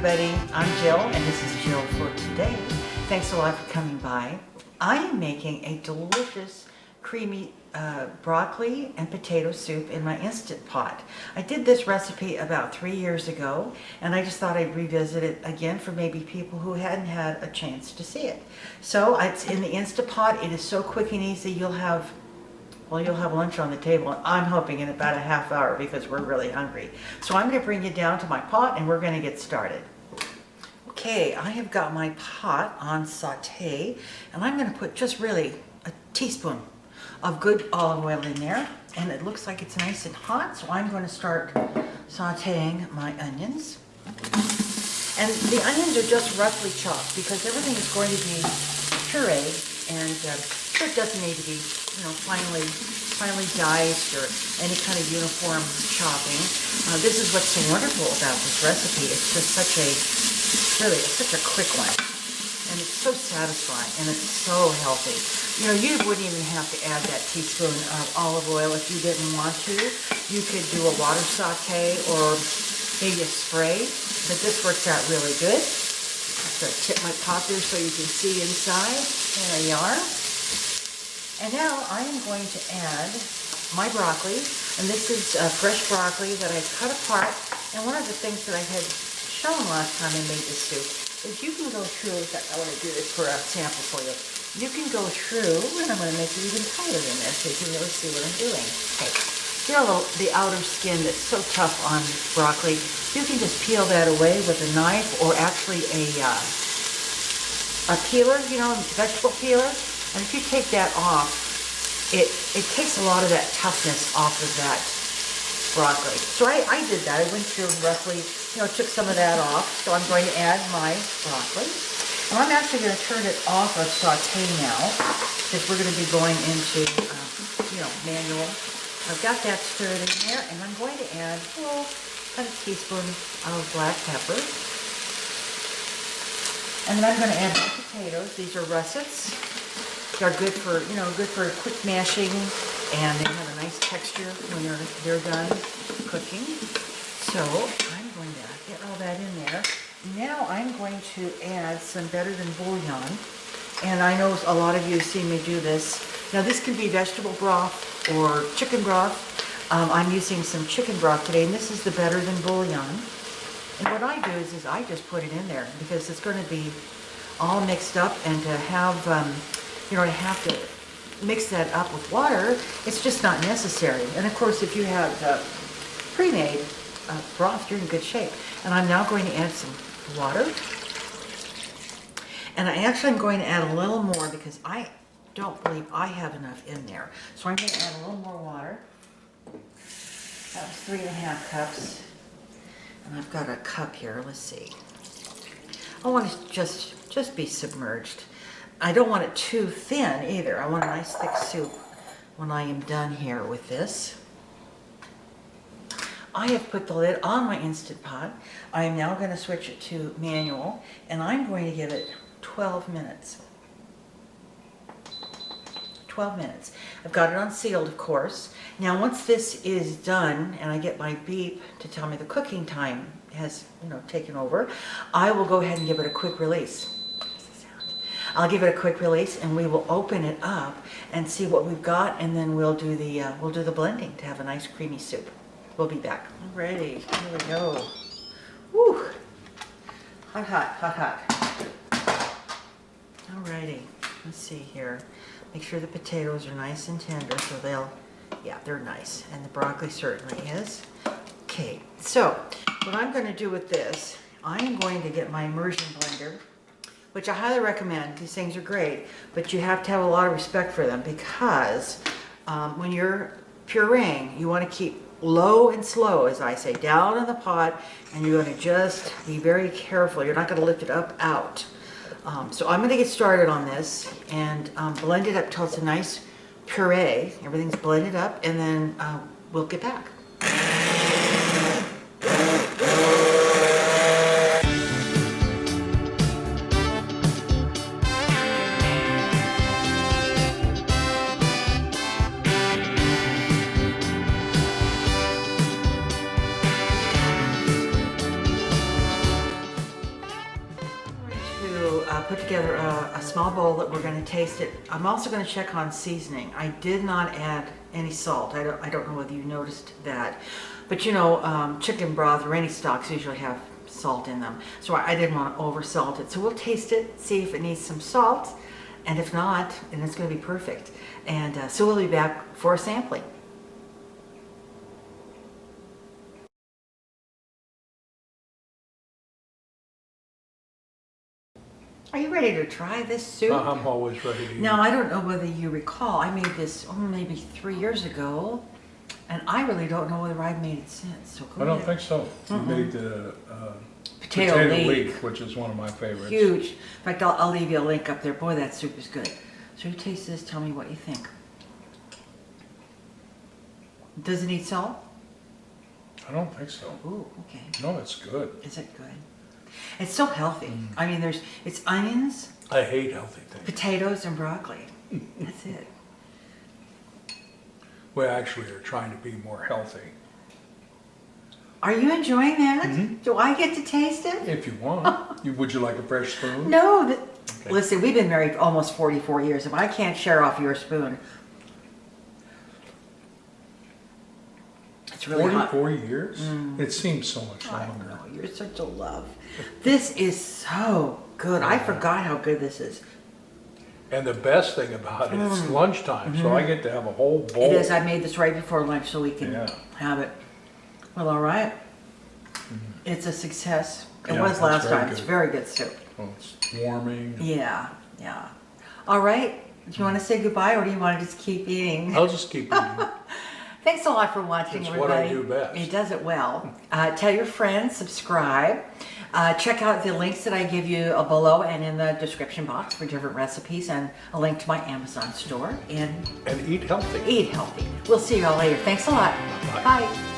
everybody. I'm Jill, and this is Jill for today. Thanks a lot for coming by. I am making a delicious, creamy broccoli and potato soup in my Instant Pot. I did this recipe about 3 years ago, and I just thought I'd revisit it again for maybe people who hadn't had a chance to see it. So it's in the Instant Pot. It is so quick and easy. You'll have lunch on the table, and I'm hoping in about a half hour because we're really hungry. So I'm going to bring you down to my pot and we're going to get started. Okay, I have got my pot on saute, and I'm going to put just really a teaspoon of good olive oil in there, and it looks like it's nice and hot, so I'm going to start sauteing my onions. And the onions are just roughly chopped because everything is going to be pureed, and so it doesn't need to be, finely diced or any kind of uniform chopping. This is what's so wonderful about this recipe. It's just such a quick one, and it's so satisfying, and it's so healthy. You know, you wouldn't even have to add that teaspoon of olive oil if you didn't want to. You could do a water saute or maybe a spray, but this works out really good. I'm going to tip my pot there so you can see inside. There you are. And now I am going to add my broccoli, and this is fresh broccoli that I cut apart. And one of the things that I had shown last time I made this soup is you can go through, in fact I want to do this for a sample for you. You can go through, and I'm going to make it even tighter in there so you can really see what I'm doing. Okay, you know the outer skin that's so tough on broccoli, you can just peel that away with a knife or actually a peeler, vegetable peeler. And if you take that off, it takes a lot of that toughness off of that broccoli. So I did that. I went through roughly, took some of that off. So I'm going to add my broccoli. And I'm actually going to turn it off of saute now, because we're going to be going into, manual. I've got that stirred in there, and I'm going to add a teaspoon of black pepper. And then I'm going to add my potatoes. These are russets. They're good for, quick mashing, and they have a nice texture when they're done cooking. So I'm going to get all that in there. Now I'm going to add some better than bouillon, and I know a lot of you have seen me do this. Now this can be vegetable broth or chicken broth. I'm using some chicken broth today, and this is the better than bouillon. And what I do is I just put it in there because it's going to be all mixed up, and to have to mix that up with water, it's just not necessary. And of course, if you have pre-made broth, you're in good shape. And I'm now going to add some water. And I actually am going to add a little more because I don't believe I have enough in there. So I'm going to add a little more water. That was 3.5 cups. And I've got a cup here. Let's see. I want to just be submerged. I don't want it too thin either. I want a nice thick soup when I am done here with this. I have put the lid on my Instant Pot. I am now going to switch it to manual, and I'm going to give it 12 minutes. 12 minutes. I've got it on sealed, of course. Now once this is done and I get my beep to tell me the cooking time has taken over, I will go ahead and give it a quick release. I'll give it a quick release, and we will open it up and see what we've got, and then we'll do the blending to have a nice creamy soup. We'll be back. Alrighty, here we go. Woo! Hot, hot, hot, hot. Alrighty, let's see here. Make sure the potatoes are nice and tender, so they're nice, and the broccoli certainly is. Okay, so what I'm going to do with this, I am going to get my immersion blender, which I highly recommend. These things are great, but you have to have a lot of respect for them because when you're pureeing, you want to keep low and slow, as I say, down in the pot, and you're going to just be very careful. You're not going to lift it up out. So I'm going to get started on this and blend it up till it's a nice puree. Everything's blended up, and then we'll get back. together a small bowl that we're going to taste it. I'm also going to check on seasoning. I did not add any salt. I don't know whether you noticed that. But you know, chicken broth or any stocks usually have salt in them. So I didn't want to over salt it. So we'll taste it, see if it needs some salt. And if not, then it's going to be perfect. And so we'll be back for a sampling. Are you ready to try this soup? I'm always ready to eat. Now, I don't know whether you recall, I made this maybe 3 years ago, and I really don't know whether I've made it since. So go I don't ahead. think so. You made the Potato leek, which is one of my favorites. huge. In fact, I'll leave you a link up there. Boy, that soup is good. So you taste this, tell me what you think. Does it need salt? I don't think so. Ooh, okay. No, it's good. Is it good? It's so healthy. I mean, it's onions, I hate healthy things. potatoes, and broccoli. That's it. We actually are trying to be more healthy. Are you enjoying that? Mm-hmm. Do I get to taste it? If you want. Would you like a fresh spoon? No. Okay. Listen, we've been married almost 44 years. If I can't share off your spoon, it's really hot. 44 years? It seems so much I longer. know, you're such a love. This is so good. I forgot how good this is. And the best thing about it, it's lunchtime, so I get to have a whole bowl. It is. I made this right before lunch so we can Yeah. have it. Well, all right. It's a success. It Yeah, was that's last very time. It's good. very good soup. Oh, it's warming. Yeah, yeah. All right. Do you want to say goodbye or do you want to just keep eating? I'll just keep eating. Thanks a lot for watching, It's what I everybody. do best. He does it well. Tell your friends, subscribe. Check out the links that I give you below and in the description box for different recipes and a link to my Amazon store. And And eat healthy. eat healthy. We'll see you all later. Thanks a lot. Bye. Bye.